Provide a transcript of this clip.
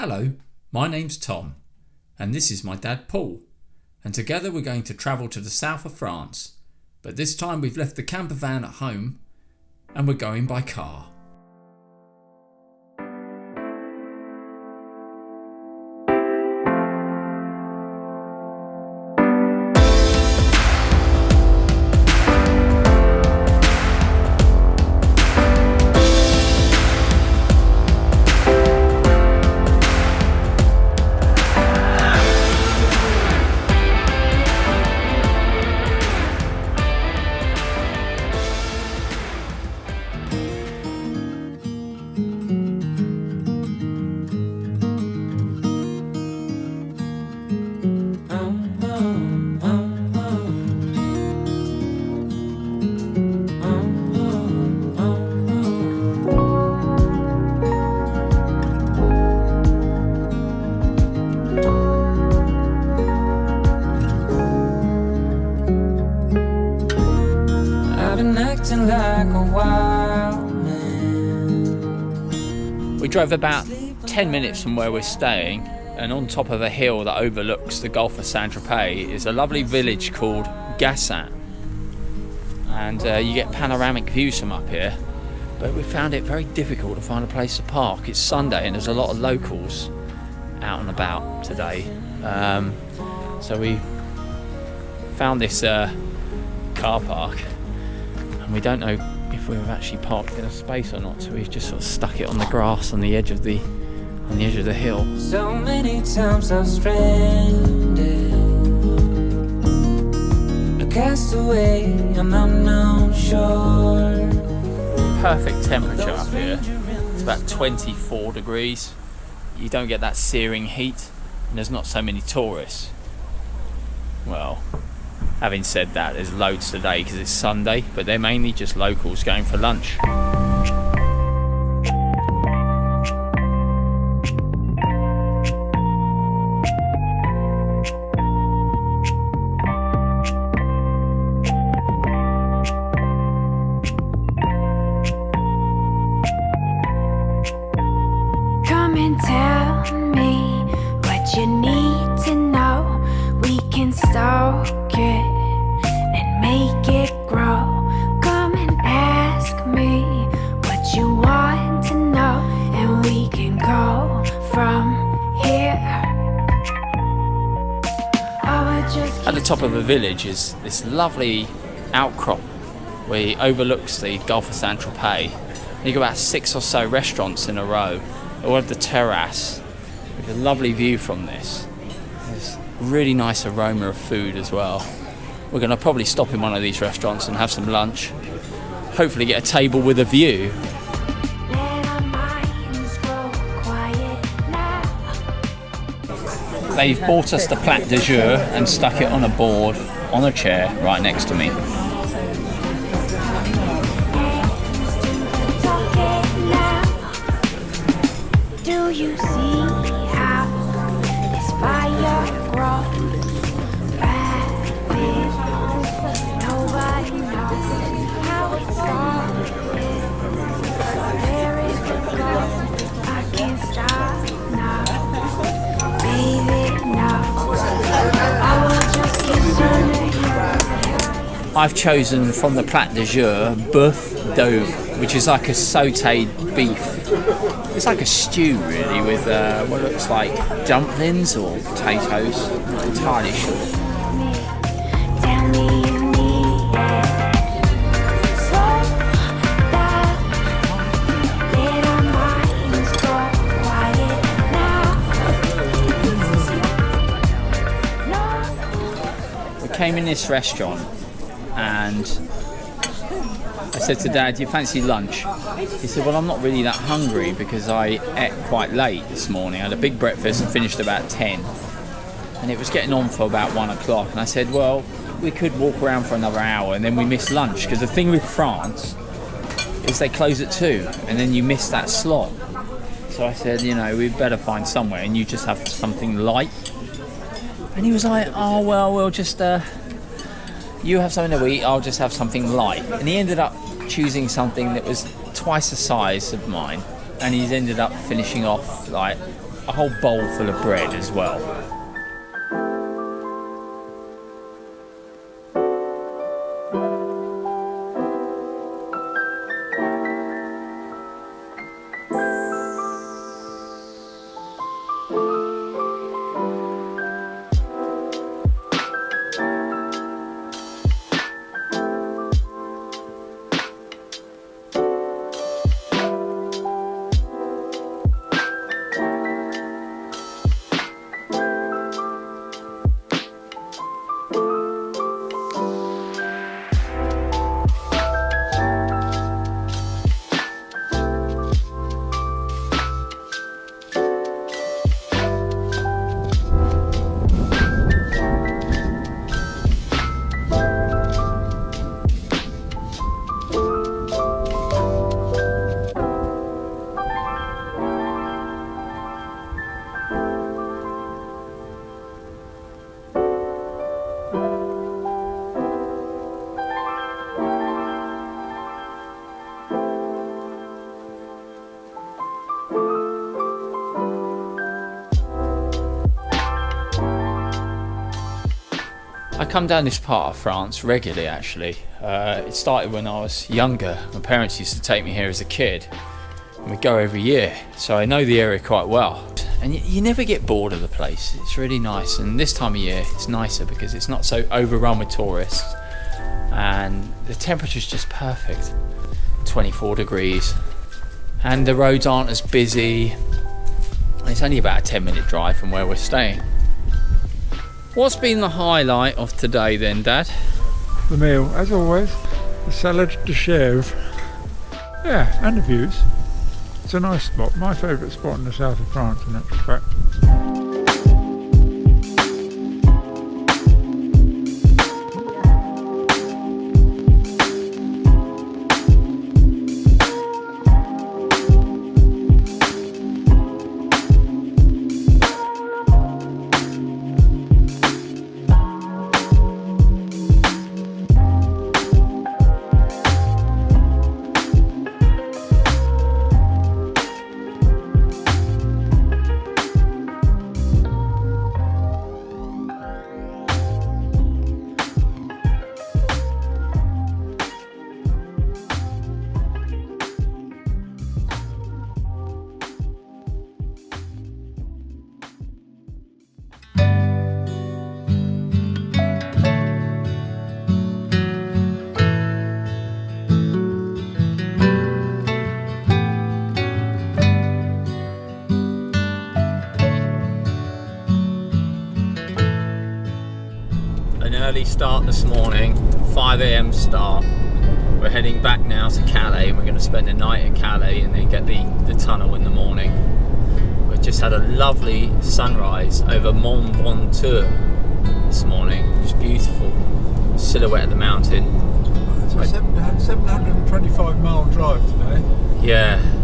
Hello, my name's Tom, and this is my dad Paul, and together we're going to travel to the south of France, but this time we've left the camper van at home and we're going by car. We drove about 10 minutes from where we're staying, and on top of a hill that overlooks the Gulf of Tropez is a lovely village called Gassin, and you get panoramic views from up here, but we found it very difficult to find a place to park. It's Sunday and there's a lot of locals out and about today, so we found this car park, and we don't know if we've actually parked in a space or not, so we've just sort of stuck it on the grass on the edge of the hill. So many times I've stranded, a castaway on unknown shore. Perfect temperature up here. It's about 24 degrees. You don't get that searing heat, and there's not so many tourists. Well, having said that, there's loads today because it's Sunday, but they're mainly just locals going for lunch. Come and tell me what you need to know. We can stalk it and make it grow. Come and ask me what you want to know, and we can go from here. At the top of the village is this lovely outcrop where it overlooks the Gulf of Tropez. You got about 6 or so restaurants in a row, all have the terrace with a lovely view from this. There's really nice aroma of food as well. We're going to probably stop in one of these restaurants and have some lunch. Hopefully get a table with a view. They've bought us the plat de jour and stuck it on a board on a chair right next to me. Do you see how this fire grows? Rapid, nobody knows how it started. Where it could go, I can't stop now. Baby, no, I will just keep turning. I've chosen from the plat de jour bœuf d'eau, which is like a sautéed beef. It's like a stew really, with what looks like dumplings or potatoes. I'm not entirely sure. Tell me you need it. Slow down. Let our minds go quiet now. We came in this restaurant and I said to Dad, do you fancy lunch? He said, well, I'm not really that hungry because I ate quite late this morning. I had a big breakfast and finished about 10. And it was getting on for about 1 o'clock. And I said, well, we could walk around for another hour and then we miss lunch. Because the thing with France is they close at 2 and then you miss that slot. So I said, you know, we'd better find somewhere and you just have something light. And he was like, oh, well, we'll just... you have something to eat, I'll just have something light. And he ended up choosing something that was twice the size of mine, and he's ended up finishing off like a whole bowl full of bread as well. I come down this part of France regularly actually. It started when I was younger. My parents used to take me here as a kid and we'd go every year, so I know the area quite well. And you never get bored of the place. It's really nice, and this time of year it's nicer because it's not so overrun with tourists and the temperature's just perfect. 24 degrees and the roads aren't as busy. It's only about a 10-minute drive from where we're staying. What's been the highlight of today then, Dad? The meal, as always, the salad de chèvre. Yeah, and the views. It's a nice spot, my favourite spot in the south of France in actual fact. Early start this morning, 5 AM start. We're heading back now to Calais and we're going to spend the night at Calais and then get the tunnel in the morning. We've just had a lovely sunrise over Mont Ventoux this morning. It was beautiful. Silhouette of the mountain. It's a 725 mile drive today. Yeah.